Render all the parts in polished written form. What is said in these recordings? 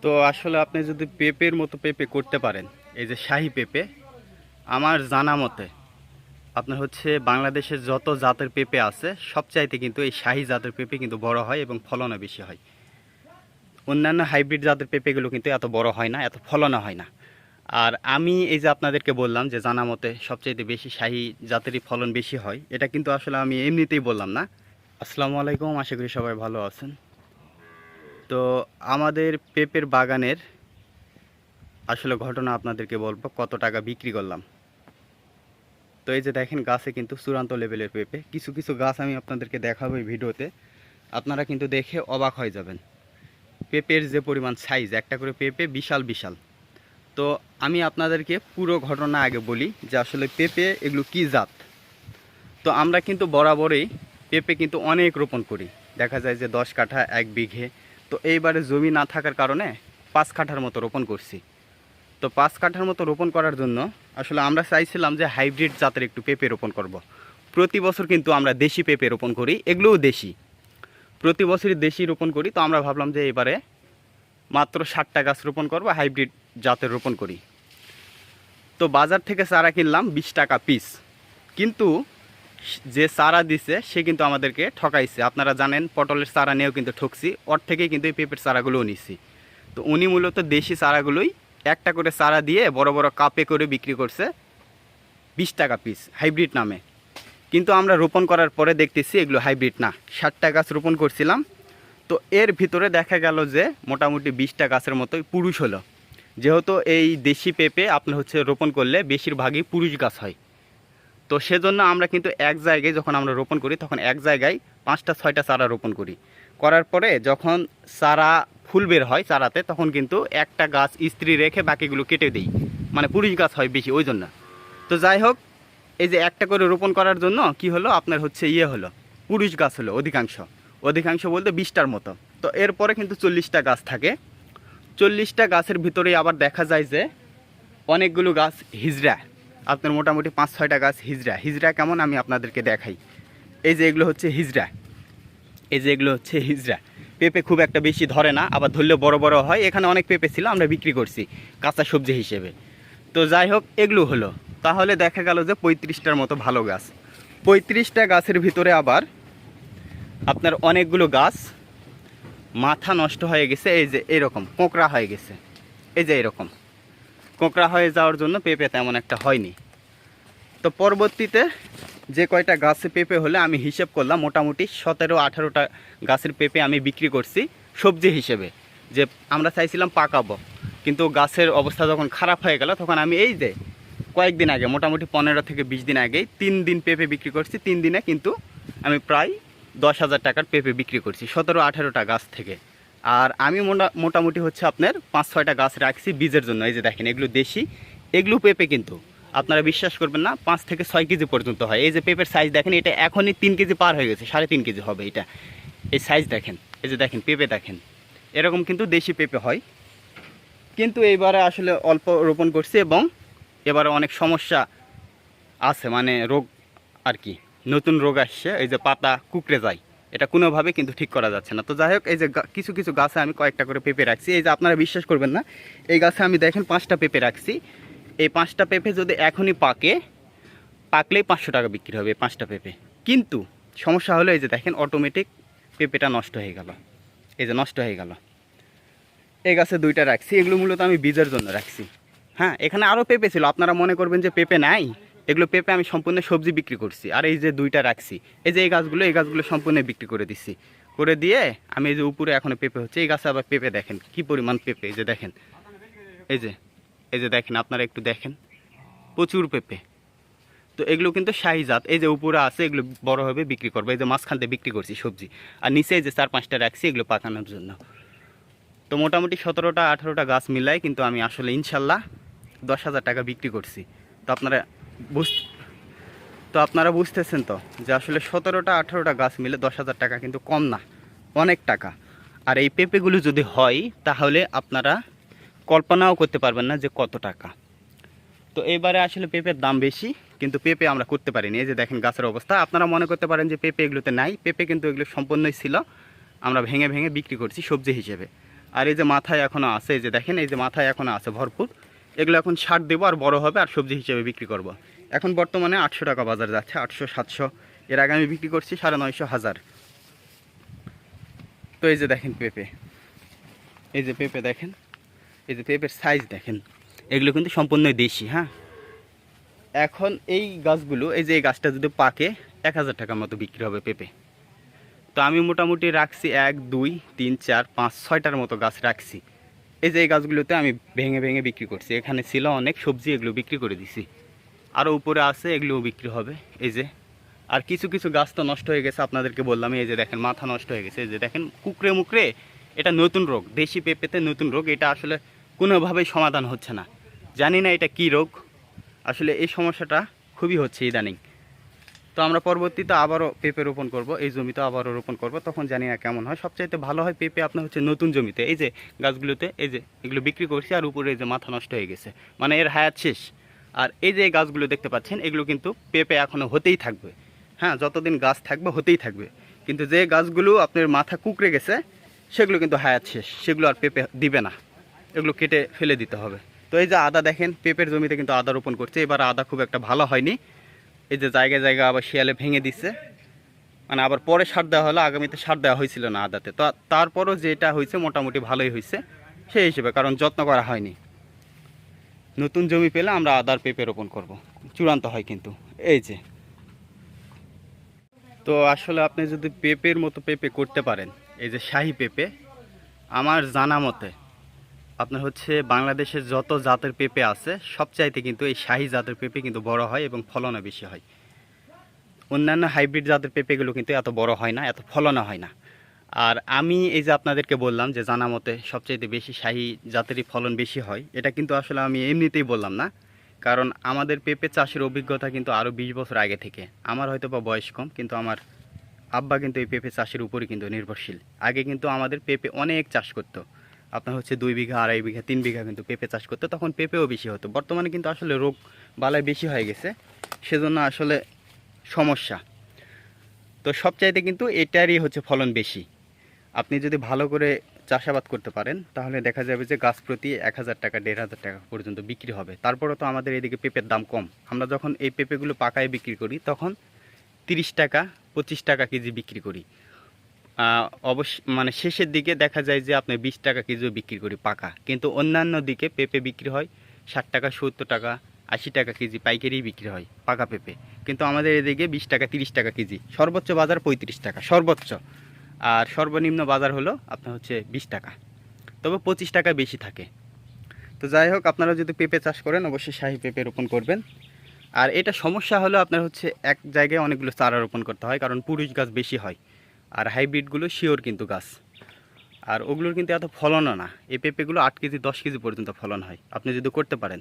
তো আসলে আপনি যদি পেঁপের মতো পেঁপে করতে পারেন, এই যে শাহী পেঁপে, আমার জানা মতে আপনার হচ্ছে বাংলাদেশের যত জাতের পেঁপে আছে সবচাইতে কিন্তু এই শাহী জাতের পেঁপে কিন্তু বড় হয় এবং ফলনও বেশি হয়। অন্যান্য হাইব্রিড জাতের পেঁপেগুলো কিন্তু এত বড় হয় না, এত ফলনও হয় না। আর আমি এই যে আপনাদেরকে বললাম যে জানা মতে সবচাইতে বেশি শাহী জাতেরই ফলন বেশি হয়, এটা কিন্তু আসলে আমি এমনিতেই বললাম না। আসসালামু আলাইকুম, আশা করি সবাই ভালো আছেন। তো আমাদের পেঁপের বাগানের আসলে ঘটনা আপনাদেরকে বলবো, কত টাকা বিক্রি করলাম। তো এই যে দেখেন গাছে কিন্তু চূড়ান্ত লেভেলের পেঁপে, কিছু কিছু গাছ আমি আপনাদেরকে দেখাবো এই ভিডিওতে, আপনারা কিন্তু দেখে অবাক হয়ে যাবেন। পেঁপের যে পরিমাণ সাইজ, একটা করে পেঁপে বিশাল বিশাল। তো আমি আপনাদেরকে পুরো ঘটনা আগে বলি যে আসলে পেঁপে এগুলো কি জাত। তো আমরা কিন্তু বরাবরই পেঁপে কিন্তু অনেক রোপণ করি, দেখা যায় যে 10 কাঠা 1 বিঘে। তো এইবারে জমি না থাকার কারণে 5 কাঠার মতো রোপণ করছি। তো 5 কাঠার মতো রোপণ করার জন্য আসলে আমরা চাইছিলাম যে হাইব্রিড জাতের একটু পেঁপে রোপণ করব। প্রতি বছর কিন্তু আমরা দেশি পেঁপে রোপণ করি, এগুলোও দেশি, প্রতি বছরই দেশি রোপণ করি। তো আমরা ভাবলাম যে এবারে মাত্র 60টা গাছ রোপণ করব, হাইব্রিড জাতের রোপণ করি। তো বাজার থেকে চারা কিনলাম 20 টাকা পিস, কিন্তু যে চারা দিছে সে কিন্তু আমাদেরকে ঠকাইছে। আপনারা জানেন পটলের চারা নিয়েও কিন্তু ঠকছি, ওর থেকেই কিন্তু এই পেঁপের চারাগুলোও নিচ্ছি। তো উনি মূলত দেশি চারাগুলোই একটা করে চারা দিয়ে বড় বড় কাপে করে বিক্রি করছে 20 টাকা পিস হাইব্রিড নামে। কিন্তু আমরা রোপণ করার পরে দেখতেছি এগুলো হাইব্রিড না। 60টা গাছ রোপণ করছিলাম, তো এর ভিতরে দেখা গেল যে মোটামুটি 20টা গাছের মতোই পুরুষ হলো। যেহেতু এই দেশি পেঁপে আপনার হচ্ছে রোপণ করলে বেশিরভাগই পুরুষ গাছ হয়। তো সেজন্য আমরা কিন্তু এক জায়গায় যখন আমরা রোপণ করি তখন এক জায়গায় 5টা 6টা চারা রোপণ করি। করার পরে যখন চারা ফুল বের হয় চারাতে, তখন কিন্তু একটা গাছ স্ত্রী রেখে বাকিগুলো কেটে দিই, মানে পুরুষ গাছ হয় বেশি ওই জন্য। তো যাই হোক, এই যে একটা করে রোপণ করার জন্য কি হলো আপনার হচ্ছে হলো, পুরুষ গাছ হলো অধিকাংশ, অধিকাংশ বলতে 20টার মতো। তো এরপরে কিন্তু 40টা গাছ থাকে। 40টা গাছের ভিতরেই আবার দেখা যায় যে অনেকগুলো গাছ হিজড়া, আপনার মোটামুটি 5-6টা গাছ হিজড়া। হিজড়া কেমন আমি আপনাদেরকে দেখাই। এই যে এগুলো হচ্ছে হিজড়া, এই যে এগুলো হচ্ছে হিজড়া। পেঁপে খুব একটা বেশি ধরে না, আবার ধরলে বড় বড় হয়। এখানে অনেক পেঁপে ছিল, আমরা বিক্রি করছি কাঁচা সবজি হিসেবে। তো যাই হোক, এগুলো হলো, তাহলে দেখা গেল যে 35টার মতো ভালো গাছ। 35টা গাছের ভিতরে আবার আপনার অনেকগুলো গাছ মাথা নষ্ট হয়ে গেছে, এই যে এরকম কোঁকড়া হয়ে গেছে। এই যে এরকম কোঁকড়া হয়ে যাওয়ার জন্য পেঁপে তেমন একটা হয়নি। তো পরবর্তীতে যে কয়টা গাছে পেঁপে হলে আমি হিসেব করলাম, মোটামুটি 17-18টা গাছের পেঁপে আমি বিক্রি করছি সবজি হিসেবে। যে আমরা চাইছিলাম পাকাবো, কিন্তু গাছের অবস্থা যখন খারাপ হয়ে গেল তখন আমি এই যে কয়েকদিন আগে, মোটামুটি 15 থেকে 20 দিন আগেই 3 দিন পেঁপে বিক্রি করছি। 3 দিনে কিন্তু আমি প্রায় 10,000 টাকার পেঁপে বিক্রি করছি 17-18টা গাছ থেকে। আর আমি মোটামুটি হচ্ছে আপনার 5-6টা গাছ রাখছি বীজের জন্য। এই যে দেখেন এগুলো দেশি, এগুলো পেঁপে কিন্তু আপনারা বিশ্বাস করবেন না, 5 থেকে 6 কেজি পর্যন্ত হয়। এই যে পেঁপের সাইজ দেখেন, এটা এখনই 3 কেজি পার হয়ে গেছে, 3.5 কেজি হবে এটা। এই সাইজ দেখেন, এই যে দেখেন পেঁপে দেখেন, এরকম কিন্তু দেশি পেঁপে হয়। কিন্তু এইবারে আসলে অল্প রোপণ করছি এবং এবারে অনেক সমস্যা আছে, মানে রোগ আর কি, নতুন রোগ আসছে। এই যে পাতা কুকড়ে যায়, এটা কোনোভাবে কিন্তু ঠিক করা যাচ্ছে না। তো যাই হোক, এই যে কিছু কিছু গাছে আমি কয়েকটা করে পেঁপে রাখছি। এই যে আপনারা বিশ্বাস করবেন না, এই গাছে আমি দেখেন 5টা পেঁপে রাখছি। এই 5টা পেঁপে যদি এখনই পাকলেই 500 টাকা বিক্রি হবে এই 5টা পেঁপে। কিন্তু সমস্যা হলো এই যে দেখেন অটোমেটিক পেঁপেটা নষ্ট হয়ে গেল, এই যে নষ্ট হয়ে গেল। এই গাছে 2টা রাখছি, এগুলো মূলত আমি বীজের জন্য রাখছি। হ্যাঁ, এখানে আরও পেঁপে ছিল, আপনারা মনে করবেন যে পেঁপে নাই, এগুলো পেঁপে আমি সম্পূর্ণ সবজি বিক্রি করছি। আর এই যে 2টা রাখছি, এই যে এই গাছগুলো সম্পূর্ণ বিক্রি করে দিচ্ছি। করে দিয়ে আমি এই যে উপরে এখনো পেঁপে হচ্ছে, এই গাছে আবার পেঁপে দেখেন কি পরিমাণ পেঁপে। এই যে দেখেন, এই যে এই যে দেখেন, আপনারা একটু দেখেন, প্রচুর পেঁপে। তো এগুলো কিন্তু শাহী জাত। এই যে উপরে আছে, এগুলো বড় হবে বিক্রি করবো। এই যে মাঝখান থেকে বিক্রি করছি সবজি, আর নিচে এই যে 4-5টা রাখছি এগুলো পাকানোর জন্য। তো মোটামুটি 17-18টা গাছ মিলাই কিন্তু আমি আসলে ইনশাল্লাহ 10,000 টাকা বিক্রি করছি। তো আপনারা বুঝতেছেন তো যে আসলে 17-18টা গাছ মিলে 10,000 টাকা কিন্তু কম না, অনেক টাকা। আর এই পেঁপেগুলো যদি হয় তাহলে আপনারা কল্পনাও করতে পারবেন না যে কত টাকা। তো এবারে আসলে পেঁপের দাম বেশি, কিন্তু পেঁপে আমরা করতে পারিনি। এই যে দেখেন গাছের অবস্থা, আপনারা মনে করতে পারেন যে পেঁপে এগুলোতে নাই, পেঁপে কিন্তু এগুলো সম্পূর্ণই ছিল, আমরা ভেঙে ভেঙে বিক্রি করছি সবজি হিসেবে। আর এই যে মাথায় এখনও আছে, এই যে দেখেন এই যে মাথায় এখনও আছে ভরপুর, এগুলো এখন সার দেবো আর বড় হবে আর সবজি হিসেবে বিক্রি করব। এখন বর্তমানে 800 টাকা বাজার যাচ্ছে, 800 700, এর আগে আমি বিক্রি করছি 950 1000। তো এই যে দেখেন পেঁপে, এই যে পেঁপে দেখেন, এই যে পেঁপের সাইজ দেখেন, এগুলো কিন্তু সম্পূর্ণ দেশি। হ্যাঁ, এখন এই গাছগুলো, এই যে এই গাছটা যদি পাকে 1000 টাকার মতো বিক্রি হবে পেঁপে। তো আমি মোটামুটি রাখছি 1 2 3 4 5 6টার মতো গাছ রাখছি। এই যে এই গাছগুলোতে আমি ভেঙে ভেঙে বিক্রি করছি, এখানে ছিল অনেক সবজি, এগুলো বিক্রি করে দিছি। আরও উপরে আছে, এগুলোও বিক্রি হবে। এই যে আর কিছু কিছু গাছ তো নষ্ট হয়ে গেছে, আপনাদেরকে বললাম। এই যে দেখেন মাথা নষ্ট হয়ে গেছে, এই যে দেখেন কুকড়ে মুকড়ে, এটা নতুন রোগ, দেশি পেঁপেতে নতুন রোগ। এটা আসলে কোনোভাবেই সমাধান হচ্ছে না, জানি না এটা কি রোগ। আসলে এই সমস্যাটা খুবই হচ্ছে ইদানিং। তো আমরা পরবর্তীতে আবারও পেঁপে রোপণ করব, এই জমিতে আবারও রোপণ করব, তখন জানি না কেমন হয়। সবচাইতে ভালো হয় পেঁপে আপনার হচ্ছে নতুন জমিতে। এই যে গাছগুলোতে, এই যে এগুলো বিক্রি করছি, আর উপরে এই যে মাথা নষ্ট হয়ে গেছে, মানে এর হায়াত শেষ। আর এই যে গাছগুলো দেখতে পাচ্ছেন, এগুলো কিন্তু পেঁপে এখনও হতেই থাকবে। হ্যাঁ, যতদিন গাছ থাকবে হতেই থাকবে। কিন্তু যে গাছগুলো আপনার মাথা কুকড়ে গেছে, সেগুলো কিন্তু হায়াত শেষ, সেগুলো আর পেঁপে দিবে না, এগুলো কেটে ফেলে দিতে হবে। তো এই যে আদা দেখেন, পেঁপের জমিতে কিন্তু আদা রোপণ করছে, এবার আদা খুব একটা ভালো হয়নি। এই যে জায়গায় জায়গায় আবার শিয়ালে ভেঙে দিচ্ছে, মানে আবার পরে সার দেওয়া হলো, আগামীতে সার দেওয়া হয়েছিল না আদাতে। তো তারপরও যেটা হয়েছে মোটামুটি ভালোই হয়েছে সেই হিসেবে, কারণ যত্ন করা হয়নি। নতুন জমি পেলে আমরা আদার পেঁপে রোপণ করব, চূড়ান্ত হয় কিন্তু। এই যে, তো আসলে আপনি যদি পেঁপের মতো পেঁপে করতে পারেন, এই যে শাহী পেঁপে, আমার জানা মতে আপনার হচ্ছে বাংলাদেশের যত জাতের পেঁপে আছে সবচাইতে কিন্তু এই শাহী জাতের পেঁপে কিন্তু বড় হয় এবং ফলনও বেশি হয়। অন্যান্য হাইব্রিড জাতের পেঁপেগুলো কিন্তু এত বড় হয় না, এত ফলনও হয় না। আর আমি এই যে আপনাদেরকে বললাম যে জানা মতে সবচাইতে বেশি শাহী জাতেরই ফলন বেশি হয়, এটা কিন্তু আসলে আমি এমনিতেই বললাম না। কারণ আমাদের পেঁপে চাষের অভিজ্ঞতা কিন্তু আরও 20 বছর আগে থেকে। আমার হয়তো বা বয়স কম, কিন্তু আমার আব্বা কিন্তু এই পেঁপে চাষের উপরই কিন্তু নির্ভরশীল। আগে কিন্তু আমাদের পেঁপে অনেক চাষ করতো, আপনার হচ্ছে 2 বিঘা 2.5 বিঘা 3 বিঘা কিন্তু পেঁপে চাষ করতো, তখন পেঁপেও বেশি হতো। বর্তমানে কিন্তু আসলে রোগ বালাই বেশি হয়ে গেছে, সেজন্য আসলে সমস্যা। তো সবচাইতে কিন্তু এটারই হচ্ছে ফলন বেশি। আপনি যদি ভালো করে চাষাবাদ করতে পারেন, তাহলে দেখা যাবে যে গাছ প্রতি 1000 টাকা 1500 টাকা পর্যন্ত বিক্রি হবে। তারপরে তো আমাদের এদিকে পেঁপের দাম কম, আমরা যখন এই পেঁপেগুলো পাকায় বিক্রি করি তখন 30 টাকা 25 টাকা কেজি বিক্রি করি। অবশ্য মানে শেষের দিকে দেখা যায় যে আপনি 20 টাকা কেজিও বিক্রি করি পাকা, কিন্তু অন্যান্য দিকে পেঁপে বিক্রি হয় 60 টাকা 70 টাকা 80 টাকা কেজি পাইকারি বিক্রি হয় পাকা পেঁপে। কিন্তু আমাদের এদিকে 20 টাকা 30 টাকা কেজি, সর্বোচ্চ বাজার 35 টাকা সর্বোচ্চ, আর সর্বনিম্ন বাজার হলো আপনার হচ্ছে 20 টাকা, তবে 25 টাকা বেশি থাকে। তো যাই হোক, আপনারা যদি পেঁপে চাষ করেন অবশ্যই শাহী পেঁপে রোপণ করবেন। আর এটা সমস্যা হলো আপনার হচ্ছে এক জায়গায় অনেকগুলো চারা রোপণ করতে হয়, কারণ পুরুষ গাছ বেশি হয়। আর হাইব্রিডগুলো শিওর কিন্তু গাছ, আর ওগুলোর কিন্তু এত ফলনও না। এই পেঁপেগুলো 8 কেজি 10 কেজি পর্যন্ত ফলন হয় আপনি যদি করতে পারেন।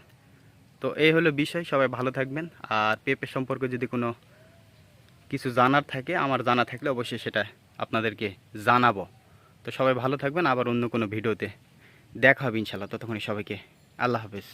তো এই হলো বিষয়, সবাই ভালো থাকবেন। আর পেঁপে সম্পর্কে যদি কোনো কিছু জানার থাকে, আমার জানা থাকলে অবশ্যই সেটা আপনাদেরকে জানাবো। তো সবাই ভালো থাকবেন, আবার অন্য কোনো ভিডিওতে দেখা হবে ইনশাল্লাহ। ততক্ষণই সবাইকে আল্লাহ হাফেজ।